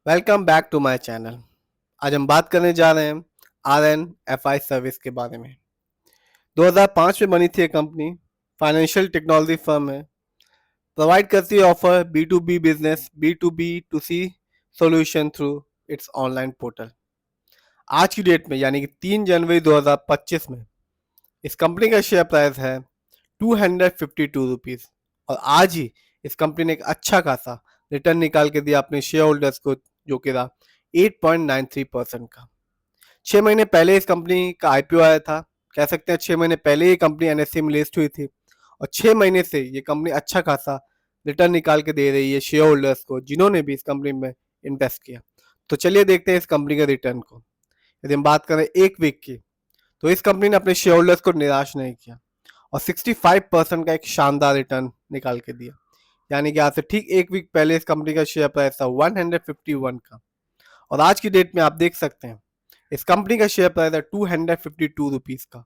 Welcome back to my channel. आज हम बात करने जा रहे हैं RNFI सर्विस के बारे में। 2005 में बनी थी ये कंपनी। फाइनेंशियल टेक्नोलॉजी फर्म है। प्रोवाइड करती है offer B2B business B2B2C solution through it's online portal. आज की डेट में यानी कि 3 जनवरी 2025 में इस कंपनी का शेयर प्राइस है 252 रुपीज़। और आज ही इस कंपनी ने एक अच्छा खासा रिटर्न निकाल के दिया अपने शेयर होल्डर्स को, जो कि रहा 8.93% का। 6 महीने पहले इस कंपनी का IPO आया था। कह सकते हैं 6 महीने पहले ये कंपनी NSE में लिस्ट हुई थी और 6 महीने से ये कंपनी अच्छा खासा रिटर्न निकाल के दे रही है शेयर होल्डर्स को, जिन्होंने भी इस कंपनी में इन्वेस्ट किया। तो चलिए देखते हैं इस कंपनी के रिटर्न को। यदि हम बात करें एक वीक की, तो इस कंपनी ने अपने शेयर होल्डर्स को निराश नहीं किया और 65% का एक शानदार रिटर्न निकाल के दिया। यानी कि आज से ठीक एक वीक पहले इस कंपनी का शेयर प्राइस था 151 का, और आज की डेट में आप देख सकते हैं इस कंपनी का शेयर प्राइस है 252 रुपीज का।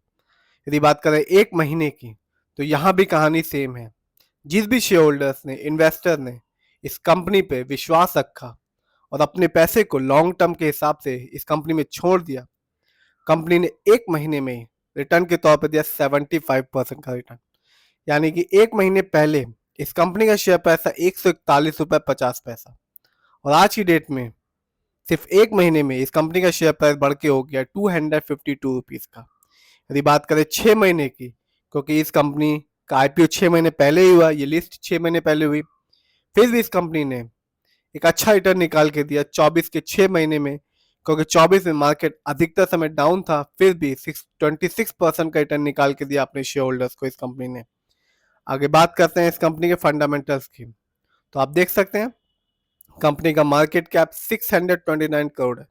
यदि बात करें एक महीने की, तो यहाँ भी कहानी सेम है। जिस भी शेयर होल्डर्स ने, इन्वेस्टर ने इस कंपनी पे विश्वास रखा और अपने पैसे को लॉन्ग टर्म के हिसाब से इस कंपनी में छोड़ दिया, कंपनी ने एक महीने में रिटर्न के तौर पर दिया 75% का रिटर्न। यानी कि एक महीने पहले इस कंपनी का शेयर प्राइस था 141 रुपये 50 पैसा, और आज की डेट में सिर्फ एक महीने में इस कंपनी का शेयर प्राइस बढ़ के हो गया 252 रुपीज का। यदि बात करें 6 महीने की, क्योंकि इस कंपनी का IPO 6 महीने पहले ही हुआ, ये लिस्ट 6 महीने पहले हुई, फिर भी इस कंपनी ने एक अच्छा रिटर्न निकाल के दिया 24 के 6 महीने में। क्योंकि 24 में मार्केट अधिकतर समय डाउन था, फिर भी 26% का रिटर्न निकाल के दिया अपने शेयर होल्डर्स को इस कंपनी ने। आगे बात करते हैं इस कंपनी के फंडामेंटल्स की, तो आप देख सकते हैं कंपनी का मार्केट कैप 629 करोड़ है।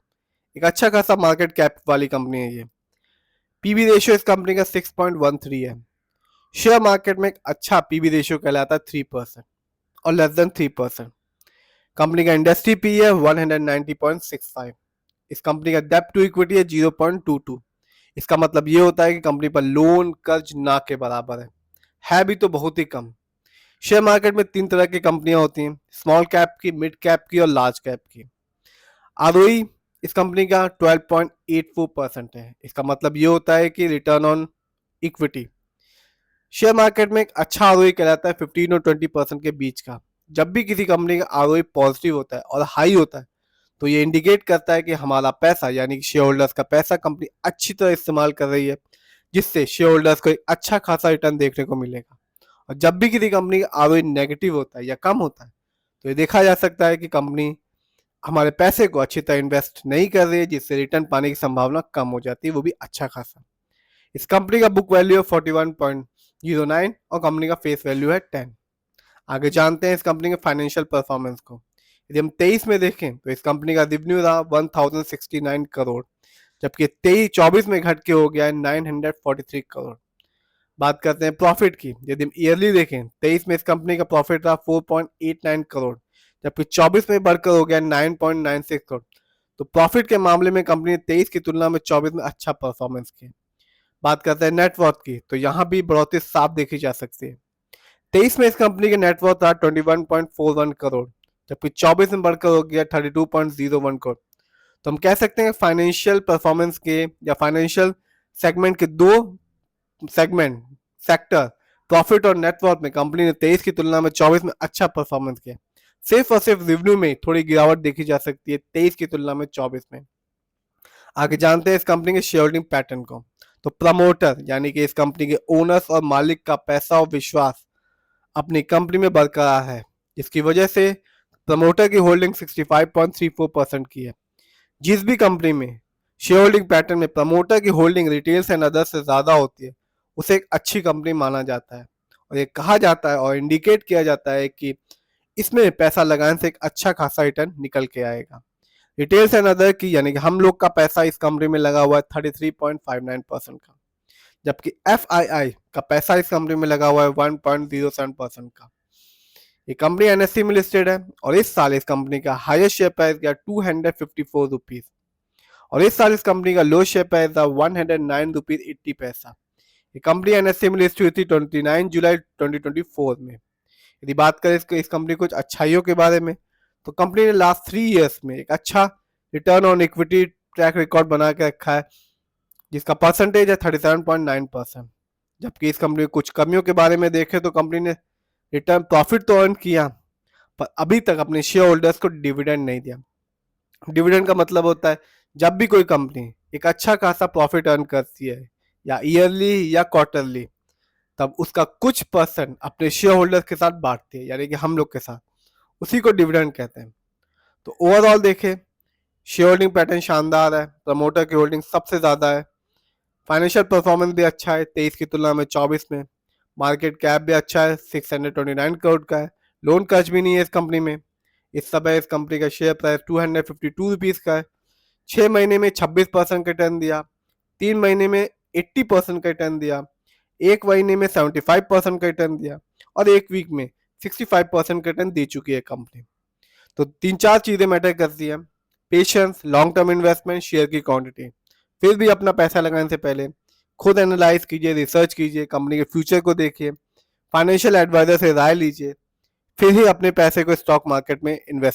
एक अच्छा खासा मार्केट कैप वाली कंपनी है ये। PB रेशियो इस कंपनी का 6.13 है। शेयर मार्केट में एक अच्छा PB रेशियो कहलाता है 3% और लेस देन 3%। कंपनी का इंडस्ट्री पी है 190.65। इस कंपनी का डेप्ट टू इक्विटी है 0.22। इसका मतलब ये होता है कि कंपनी पर लोन कर्ज ना के बराबर है भी तो बहुत ही कम। शेयर मार्केट में 3 तरह की कंपनियां होती हैं, स्मॉल कैप की, मिड कैप की और लार्ज कैप की। ROE इस कंपनी का 12.84% है। इसका मतलब ये होता है कि return on equity share market में एक अच्छा ROE कहलाता है 15 और 20% के बीच का। जब भी किसी कंपनी का ROE पॉजिटिव होता है और हाई होता है, तो ये इंडिकेट करता है कि हमारा पैसा यानी कि शेयर होल्डर्स का पैसा कंपनी अच्छी तरह इस्तेमाल कर रही है, जिससे शेयर होल्डर्स को एक अच्छा खासा रिटर्न देखने को मिलेगा। और जब भी किसी कंपनी का ROE नेगेटिव होता है या कम होता है, तो ये देखा जा सकता है कि कंपनी हमारे पैसे को अच्छी तरह इन्वेस्ट नहीं कर रही है, जिससे रिटर्न पाने की संभावना कम हो जाती है, वो भी अच्छा खासा। इस कंपनी का बुक वैल्यू है 41.09 और कंपनी का फेस वैल्यू है 10। आगे जानते हैं इस कंपनी के फाइनेंशियल परफॉर्मेंस को। यदि हम 23 में देखें, तो इस कंपनी का रेवेन्यू रहा 1069 करोड़, जबकि 23-24 में घट के हो गया है 943 करोड़। बात करते हैं प्रॉफिट की। यदि हम ईयरली देखें, 23 में इस कंपनी का प्रॉफिट रहा 4.89 करोड़, जबकि 24 में बढ़कर हो गया 9.96 करोड़। तो प्रॉफिट के मामले में कंपनी ने 23 की तुलना में 24 में अच्छा परफॉर्मेंस किया। बात करते हैं नेटवर्थ की, तो यहाँ भी बढ़ोतरी साफ देखी जा सकती है। 23 में इस कंपनी के नेटवर्थ था 21.41 करोड़, जबकि 24 में बढ़कर हो गया 32.01 करोड़। तो हम कह सकते हैं फाइनेंशियल परफॉर्मेंस के या फाइनेंशियल सेगमेंट के दो सेगमेंट सेक्टर प्रॉफिट और नेटवर्थ में कंपनी ने 23 की तुलना में 24 में अच्छा परफॉर्मेंस किया। सिर्फ और सिर्फ रेवेन्यू में थोड़ी गिरावट देखी जा सकती है 23 की तुलना में 24 में। आगे जानते हैं इस कंपनी के शेयर होल्डिंग पैटर्न को। तो प्रमोटर यानी कि इस कंपनी के ओनर्स और मालिक का पैसा और विश्वास अपनी कंपनी में बरकरार है, जिसकी वजह से प्रमोटर की होल्डिंग 65.34% की है। जिस भी कंपनी में शेयर होल्डिंग पैटर्न में प्रमोटर की होल्डिंग रिटेल्स एंड अदर्स से ज्यादा होती है, उसे एक अच्छी कंपनी माना जाता है, और ये कहा जाता है और इंडिकेट किया जाता है कि इसमें पैसा लगाने से एक अच्छा खासा रिटर्न निकल के आएगा। रिटेल्स एंड अदर की यानी कि हम लोग का पैसा इस कंपनी में लगा हुआ है 33.59% का, जबकि FII का पैसा इस कंपनी में लगा हुआ है 1.07% का। ये कंपनी NSE में लिस्टेड है और इस साल इस कंपनी का हाईएस्ट शेयर प्राइस गया 254 रुपीज, और इस साल इस कंपनी का लो शेयर प्राइस था 109 रुपीज 80 पैसा। ये कंपनी NSE में लिस्ट हुई थी 29 जुलाई 2024 में। यदि बात करें इस कंपनी कुछ अच्छाइयों के बारे में, तो कंपनी ने लास्ट 3 ईयर्स में एक अच्छा return on equity track record बना के रखा है, जिसका परसेंटेज है 37.9%। जबकि इस कंपनी कुछ कमियों के बारे में देखें तो कंपनी ने रिटर्न प्रॉफिट तो अर्न किया, पर अभी तक अपने शेयर होल्डर्स को डिविडेंड नहीं दिया। डिविडेंड का मतलब होता है जब भी कोई कंपनी एक अच्छा खासा प्रॉफिट अर्न करती है, या ईयरली या क्वार्टरली, तब उसका कुछ परसेंट अपने शेयर होल्डर्स के साथ बांटती है, यानी कि हम लोग के साथ। उसी को डिविडेंड कहते हैं। तो ओवरऑल देखें, शेयर होल्डिंग पैटर्न शानदार है, प्रमोटर की होल्डिंग सबसे ज्यादा है, फाइनेंशियल परफॉर्मेंस भी अच्छा है 23 की तुलना में 24 में, मार्केट कैप भी अच्छा है 629 करोड़ का है, लोन कर्ज भी नहीं है इस कंपनी में। इस समय इस कंपनी का शेयर प्राइस 252 रुपीज का है। 6 महीने में 26% का रिटर्न दिया, 3 महीने में 80% का रिटर्न दिया, 1 महीने में 75% का रिटर्न दिया, और 1 वीक में 65% का रिटर्न दे चुकी है कंपनी। तो 3-4 चीजें मैटर करती हैं: patience, long term investment, share की क्वांटिटी। फिर भी अपना पैसा लगाने से पहले खुद एनालाइज कीजिए, रिसर्च कीजिए, कंपनी के फ्यूचर को देखिए, फाइनेंशियल एडवाइजर से राय लीजिए, फिर ही अपने पैसे को स्टॉक मार्केट में इन्वेस्ट